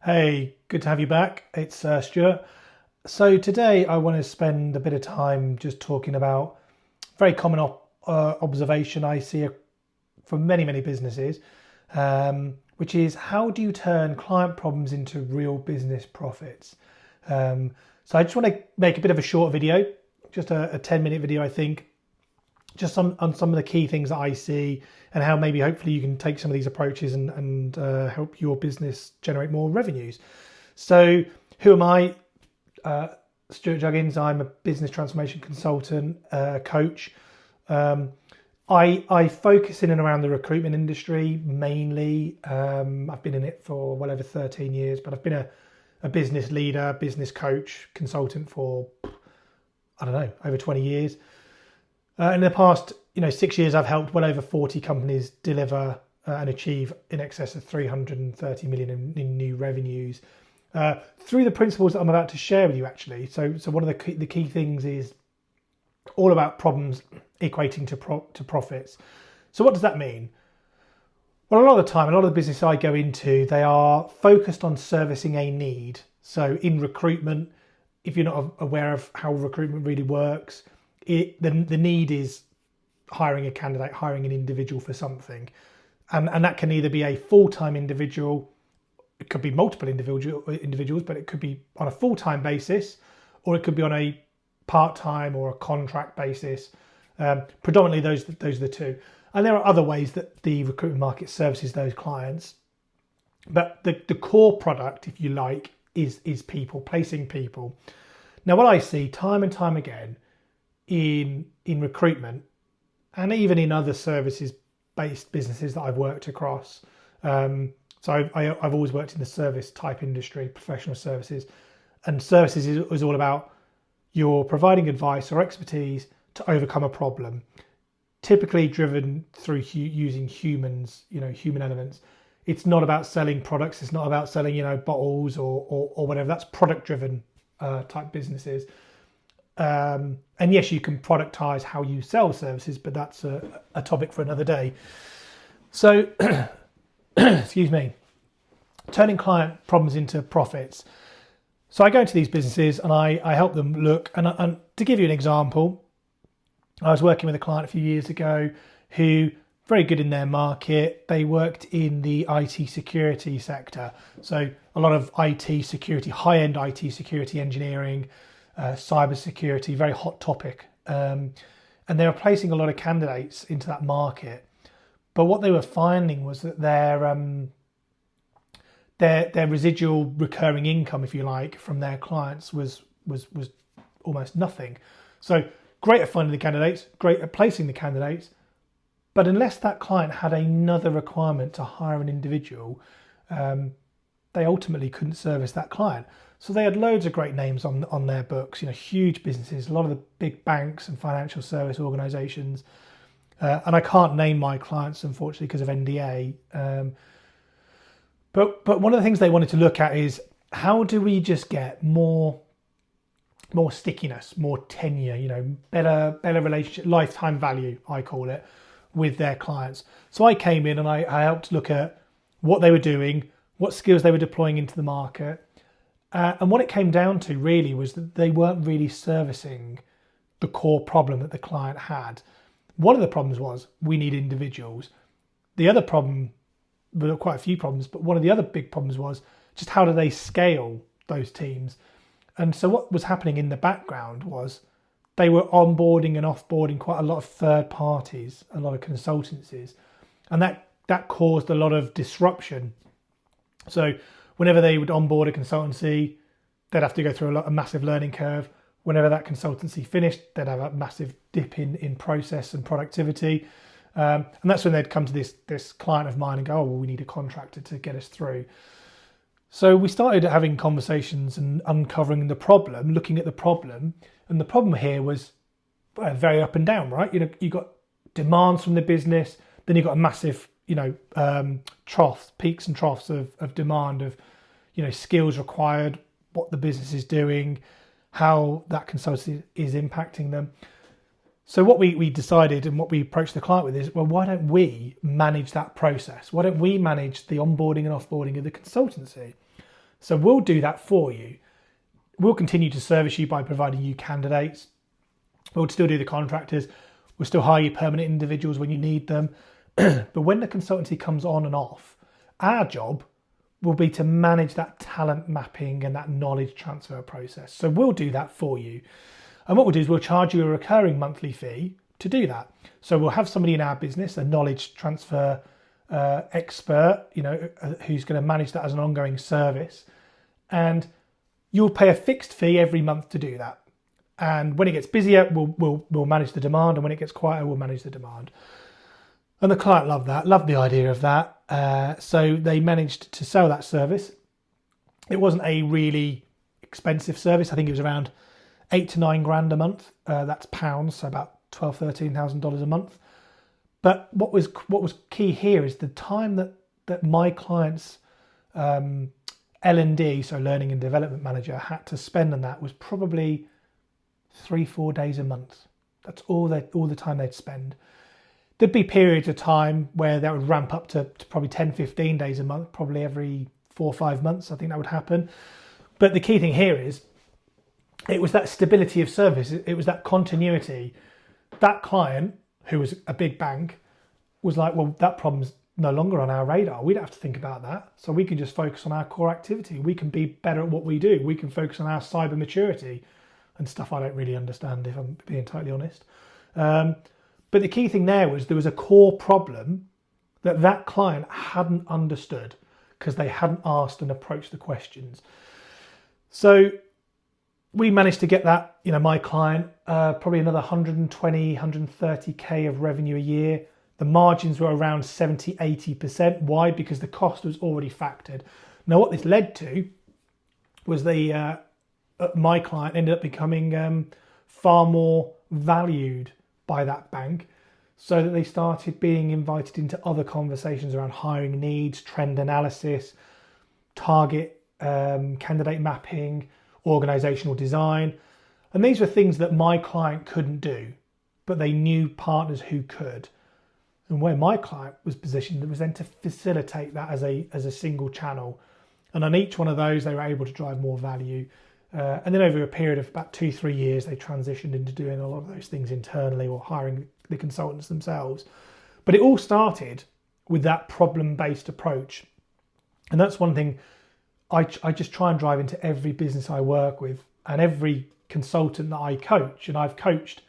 Hey, good to have you back. It's Stuart. So today I want to spend a bit of time just talking about a very common observation I see from many businesses, which is how do you turn client problems into real business profits? So I just want to make a bit of a short video, just a 10-minute video, I think, just on some of the key things that I see and how maybe hopefully you can take some of these approaches and help your business generate more revenues. So who am I? Stuart Juggins. I'm a business transformation consultant, coach. I focus in and around the recruitment industry mainly. I've been in it for well over 13 years, but I've been a business leader, business coach, consultant for, I don't know, over 20 years. In the past, 6 years, I've helped well over 40 companies deliver and achieve in excess of 330 million in new revenues through the principles that I'm about to share with you. Actually, so one of the key things is all about problems equating to profits. So what does that mean? Well, a lot of the time, a lot of the business I go into, they are focused on servicing a need. So in recruitment, if you're not aware of how recruitment really works, the need is hiring a candidate, hiring an individual for something. And that can either be a full-time individual, it could be multiple individuals, but it could be on a full-time basis, or it could be on a part-time or a contract basis. Predominantly those are the two. And there are other ways that the recruitment market services those clients. But the core product, if you like, is people, placing people. Now, what I see time and time again in recruitment and even in other services based businesses that I've worked across. So I've always worked in the service type industry, professional services, and services is all about you're providing advice or expertise to overcome a problem, typically driven through using humans, human elements. It's not about selling products. It's not about selling, bottles or whatever. That's product driven type businesses. And yes, you can productize how you sell services, but that's a topic for another day. So, excuse me, turning client problems into profits. So I go into these businesses and I help them look, and to give you an example, I was working with a client a few years ago who very good in their market. They worked in the IT security sector. So a lot of IT security, high-end IT security engineering, cyber security, very hot topic. And they were placing a lot of candidates into that market. But what they were finding was that their residual recurring income, if you like, from their clients was almost nothing. So great at finding the candidates, great at placing the candidates, but unless that client had another requirement to hire an individual, they ultimately couldn't service that client. So they had loads of great names on their books, huge businesses, a lot of the big banks and financial service organisations. And I can't name my clients, unfortunately, because of NDA. But one of the things they wanted to look at is how do we just get more stickiness, more tenure, better relationship, lifetime value, I call it, with their clients. So I came in and I helped look at what they were doing, what skills they were deploying into the market. And what it came down to really was that they weren't really servicing the core problem that the client had. One of the problems was we need individuals. The other problem, there were quite a few problems, but one of the other big problems was just how do they scale those teams? And so what was happening in the background was they were onboarding and offboarding quite a lot of third parties, a lot of consultancies, and that caused a lot of disruption. So whenever they would onboard a consultancy, they'd have to go through a massive learning curve. Whenever that consultancy finished, they'd have a massive dip in process and productivity. And that's when they'd come to this client of mine and go, oh, well, we need a contractor to get us through. So we started having conversations and uncovering the problem, looking at the problem. And the problem here was very up and down, right? You got demands from the business, then you've got a massive, troughs, peaks and troughs of demand of, skills required, what the business is doing, how that consultancy is impacting them. So what we decided and what we approached the client with is, well, why don't we manage that process? Why don't we manage the onboarding and offboarding of the consultancy? So we'll do that for you. We'll continue to service you by providing you candidates. We'll still do the contractors. We'll still hire you permanent individuals when you need them. But when the consultancy comes on and off, our job will be to manage that talent mapping and that knowledge transfer process. So we'll do that for you. And what we'll do is we'll charge you a recurring monthly fee to do that. So we'll have somebody in our business, a knowledge transfer expert, who's going to manage that as an ongoing service. And you'll pay a fixed fee every month to do that. And when it gets busier, we'll manage the demand. And when it gets quieter, we'll manage the demand. And the client loved the idea of that. So they managed to sell that service. It wasn't a really expensive service. I think it was around $8,000 to $9,000 a month. That's pounds, so about $12,000-13,000 a month. But what was key here is the time that my client's L&D, so learning and development manager, had to spend on that was probably 3-4 days a month. That's all the time they'd spend. There'd be periods of time where that would ramp up to probably 10-15 days a month, probably every 4 or 5 months. I think that would happen. But the key thing here is it was that stability of service. It was that continuity. That client, who was a big bank, was like, well, that problem's no longer on our radar. We don't have to think about that. So we can just focus on our core activity. We can be better at what we do. We can focus on our cyber maturity and stuff I don't really understand, if I'm being totally honest. But the key thing there was a core problem that client hadn't understood because they hadn't asked and approached the questions. So we managed to get that, my client, probably another 120, 130K of revenue a year. The margins were around 70-80%. Why? Because the cost was already factored. Now, what this led to was my client ended up becoming far more valued by that bank, so that they started being invited into other conversations around hiring needs, trend analysis, target candidate mapping, organizational design. And these were things that my client couldn't do, but they knew partners who could. And where my client was positioned, it was then to facilitate that as a single channel. And on each one of those, they were able to drive more value. And then over a period of about 2-3 years, they transitioned into doing a lot of those things internally or hiring the consultants themselves. But it all started with that problem-based approach. And that's one thing I just try and drive into every business I work with and every consultant that I coach. And I've coached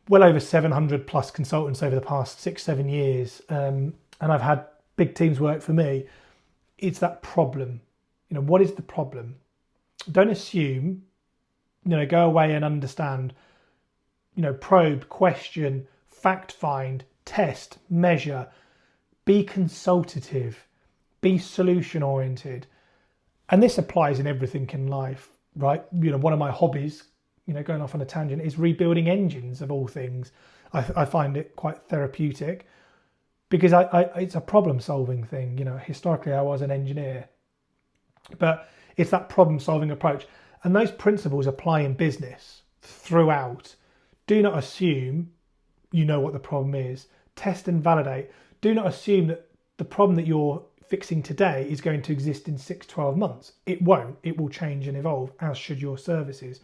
well over 700 plus consultants over the past 6-7 years. And I've had big teams work for me. It's that problem. What is the problem? Don't assume, go away and understand, probe, question, fact find, test, measure, be consultative, be solution oriented. And this applies in everything in life, right? One of my hobbies, going off on a tangent, is rebuilding engines of all things. I find it quite therapeutic because it's a problem solving thing. Historically I was an engineer, but it's that problem solving approach. And those principles apply in business throughout. Do not assume you know what the problem is. Test and validate. Do not assume that the problem that you're fixing today is going to exist in 6-12 months. It won't. It will change and evolve, as should your services.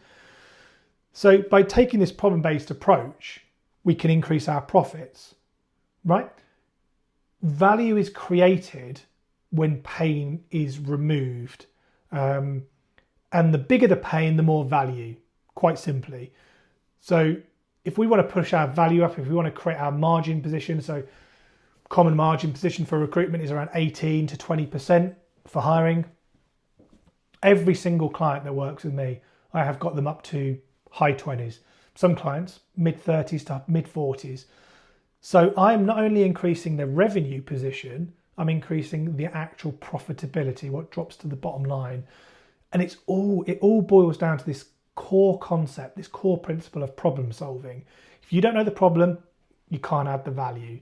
So by taking this problem-based approach, we can increase our profits, right? Value is created when pain is removed. And the bigger the pain, the more value, quite simply. So if we want to push our value up, if we want to create our margin position, so common margin position for recruitment is around 18 to 20% for hiring. Every single client that works with me, I have got them up to high 20s. Some clients, mid 30s to mid 40s. So I'm not only increasing the revenue position, I'm increasing the actual profitability, what drops to the bottom line. And it all boils down to this core concept, this core principle of problem solving. If you don't know the problem, you can't add the value.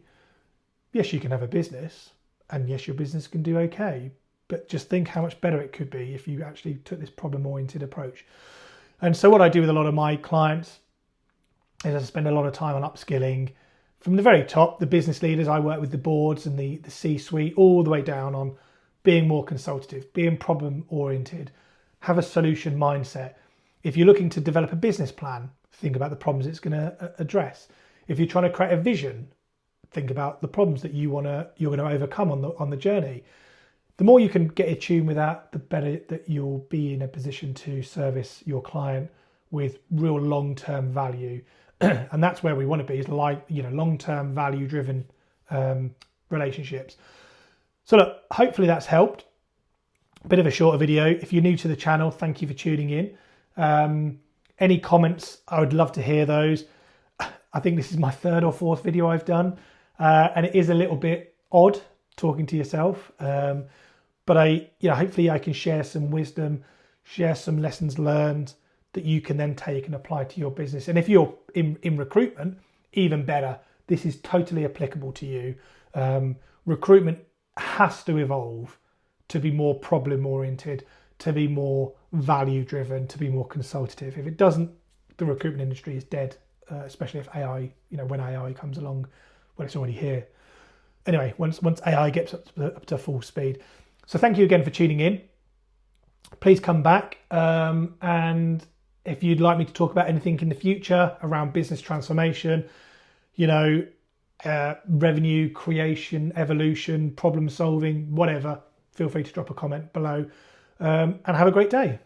Yes, you can have a business, and yes, your business can do okay, but just think how much better it could be if you actually took this problem-oriented approach. And so what I do with a lot of my clients is I spend a lot of time on upskilling from the very top, the business leaders. I work with the boards and the C-suite all the way down on being more consultative, being problem oriented, have a solution mindset. If you're looking to develop a business plan, think about the problems it's going to address. If you're trying to create a vision, think about the problems that you're going to overcome on the journey. The more you can get in tune with that, the better that you'll be in a position to service your client with real long-term value. And that's where we want to be, is like, long-term value-driven relationships. So look, hopefully that's helped. A bit of a shorter video. If you're new to the channel, thank you for tuning in. Any comments, I would love to hear those. I think this is my third or fourth video I've done, and it is a little bit odd talking to yourself. But hopefully I can share some wisdom, share some lessons learned that you can then take and apply to your business. And if you're in recruitment, even better. This is totally applicable to you. Recruitment has to evolve to be more problem oriented, to be more value driven, to be more consultative. If it doesn't, the recruitment industry is dead, especially if AI, when AI comes along, well, it's already here. Anyway, once AI gets up to full speed. So thank you again for tuning in. Please come back. And if you'd like me to talk about anything in the future around business transformation, revenue creation, evolution, problem solving, whatever, feel free to drop a comment below, and have a great day.